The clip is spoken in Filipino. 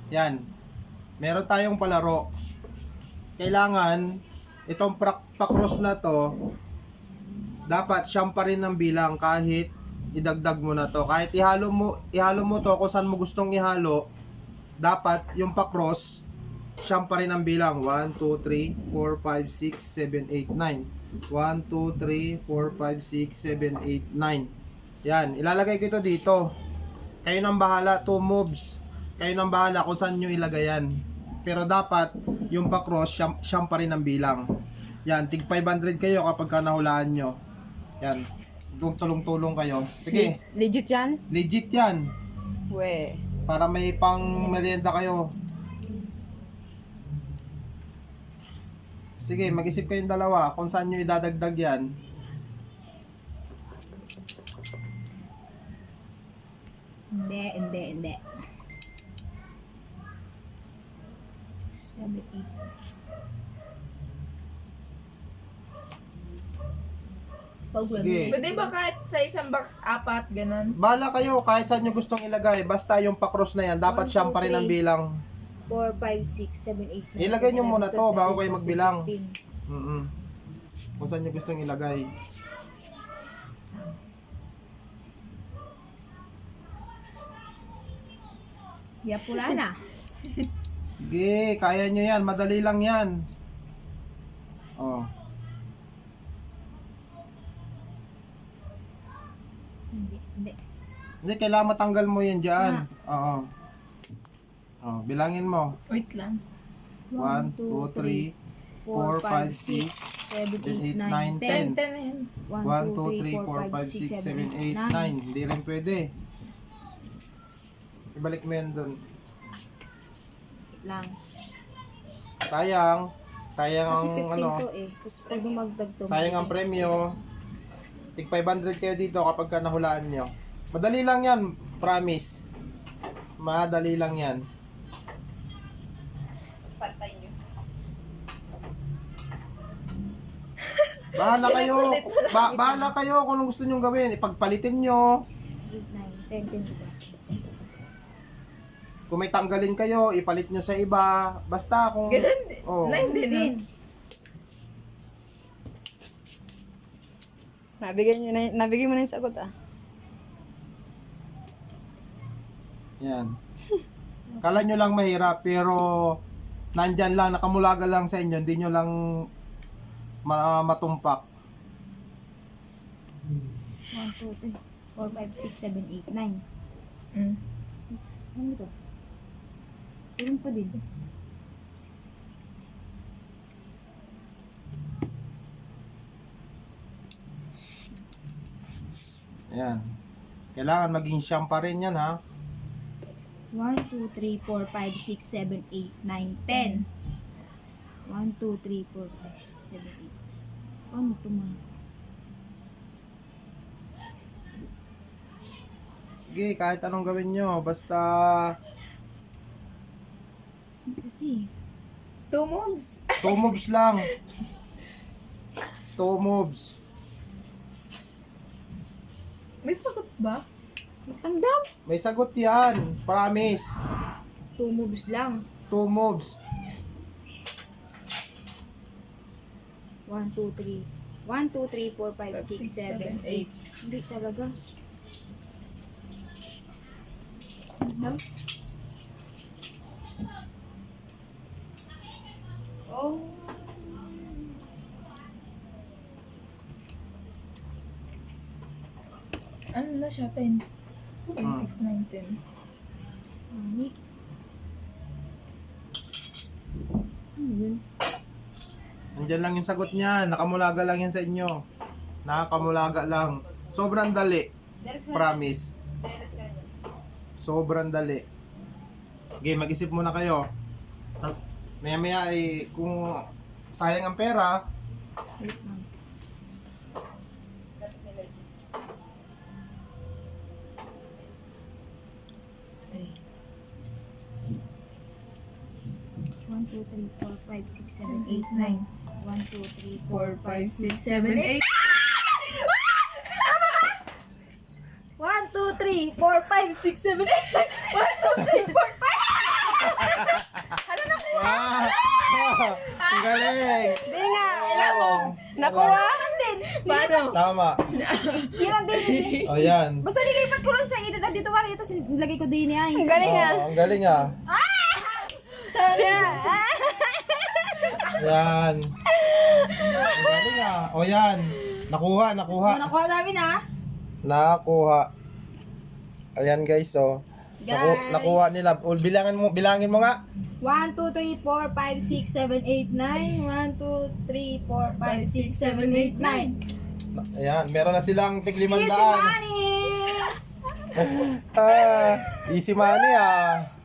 Yan. Meron tayong palaro. Kailangan, itong pa-cross na to, dapat siyam pa rin ang bilang kahit idagdag mo na to. Kahit ihalo mo to kung saan mo gustong ihalo, dapat yung pa-cross, siyam pa rin ang bilang. 1, 2, 3, 4, 5, 6, 7, 8, 9. 1, 2, 3, 4, 5, 6, 7, 8, 9. Yan, ilalagay ko ito dito. Kayo nang bahala, 2 moves. Kayo nang bahala kung saan nyo ilagay yan. Pero dapat, yung pa-cross, siyam pa rin ang bilang. Yan, tig 500 kayo kapag ka nahulaan nyo. Yan, tulong-tulong kayo. Sige, Legit yan? legit yan. We. Para may pang merienda kayo. Sige, mag-isip kayong dalawa kung saan nyo idadagdag yan. Hindi. 7, 8. Sige. Pwede ba kahit sa isang box, 4, ganun? Bahala kayo, kahit saan nyo gustong ilagay. Basta yung pa-cross na yan, dapat 1, siyam pa rin ang 2, 3. bilang. 4, 5, 6, 7, 8, 9. Ilagay nyo muna to bago kayo magbilang. 15. Kung saan nyo gustong ilagay. Pula na. Sige, kaya nyo yan. Madali lang yan. Oh. Hindi. Hindi, kailangan matanggal mo yan dyan. Oo. Oh, bilangin mo. Wait lang. 1, 2, 3, 4, 5, 6, 7, 8, 9, 10, 10. 10 na yan. 1, 2, 3, 4, 5, 6, 7, 8, 9. Hindi rin pwede. Ibalik mo yan dun. lang. Sayang. Sayang Kasi ang 15 ano. to eh. Kasi pag dumagdag to. Sayang ang premyo. Tig 500 kayo dito kapag ka nahulaan nyo. Madali lang yan. Promise. Madali lang yan. Patay nyo. Bahala kayo. Bahala kayo kung anong gusto nyo gawin. Ipagpalitin nyo. 8, 9, 10, 10 diba? Kung may tanggalin kayo, ipalit nyo sa iba. Basta kung... Ganun. Oh. 9 din, no? Nabigay mo na yung sagot ah. Yan. Kala nyo lang mahirap, pero nandyan lang, nakamulaga lang sa inyo, hindi nyo lang matumpak. 1, 2, 3, 4, 5, 6, 7, 8, 9. Mm. Ano ito? Meron pa din. Ayan. Kailangan maging siyam pa rin yan, ha? 1, 2, 3, 4, 5, 6, 7, 8, 9, 10. 1, 2, 3, 4, 5, 6, 7, 8. Ano ito mga? Sige, kahit anong gawin nyo, basta... Kasi, 2 moves. 2 moves lang. 2 moves. May sagot ba? magtanggap. May sagot yan. Promise. 2 moves lang. 2 moves. 1, 2, 3. 1, 2, 3, 4, 5, 6, 7, 8. Hindi talaga. Ano? Oh. Ano na siya? 10. 5, 6, 9, 10. Ano yun? Andyan lang yung sagot niya. Nakamulaga lang yan sa inyo. Nakamulaga lang. Sobrang dali. Promise. Sobrang dali. Okay, mag-isip muna kayo. Maya-maya ay kung sayang ang pera, Wait lang. One, two, three, four, five, six, seven, eight, nine. 1, 2, 3, 4, 5, 6, 7, 8. 1, 2, 3, 4, 5, 6, 7, 8. 1, 2, 3, 4, 5. Tama. Yun ang din eh. O yan. Basta nilipat ko lang siya. Dito ka ito. Nilagay ko din niya. Ang galing ah. Ang galing ah. Sino? Yan. Ang galing ah. O yan. Nakuha. Nakuha namin ah. Nakuha. Ayan guys, so. Guys. Nakuha nila. Bilangin mo nga. 1, 2, 3, 4, 5, 6, 7, 8, 9. 1, 2, 3, 4, 5, 6, 7, 8, 9. Ayan, meron na silang tig 500. Easy money! Easy money ah.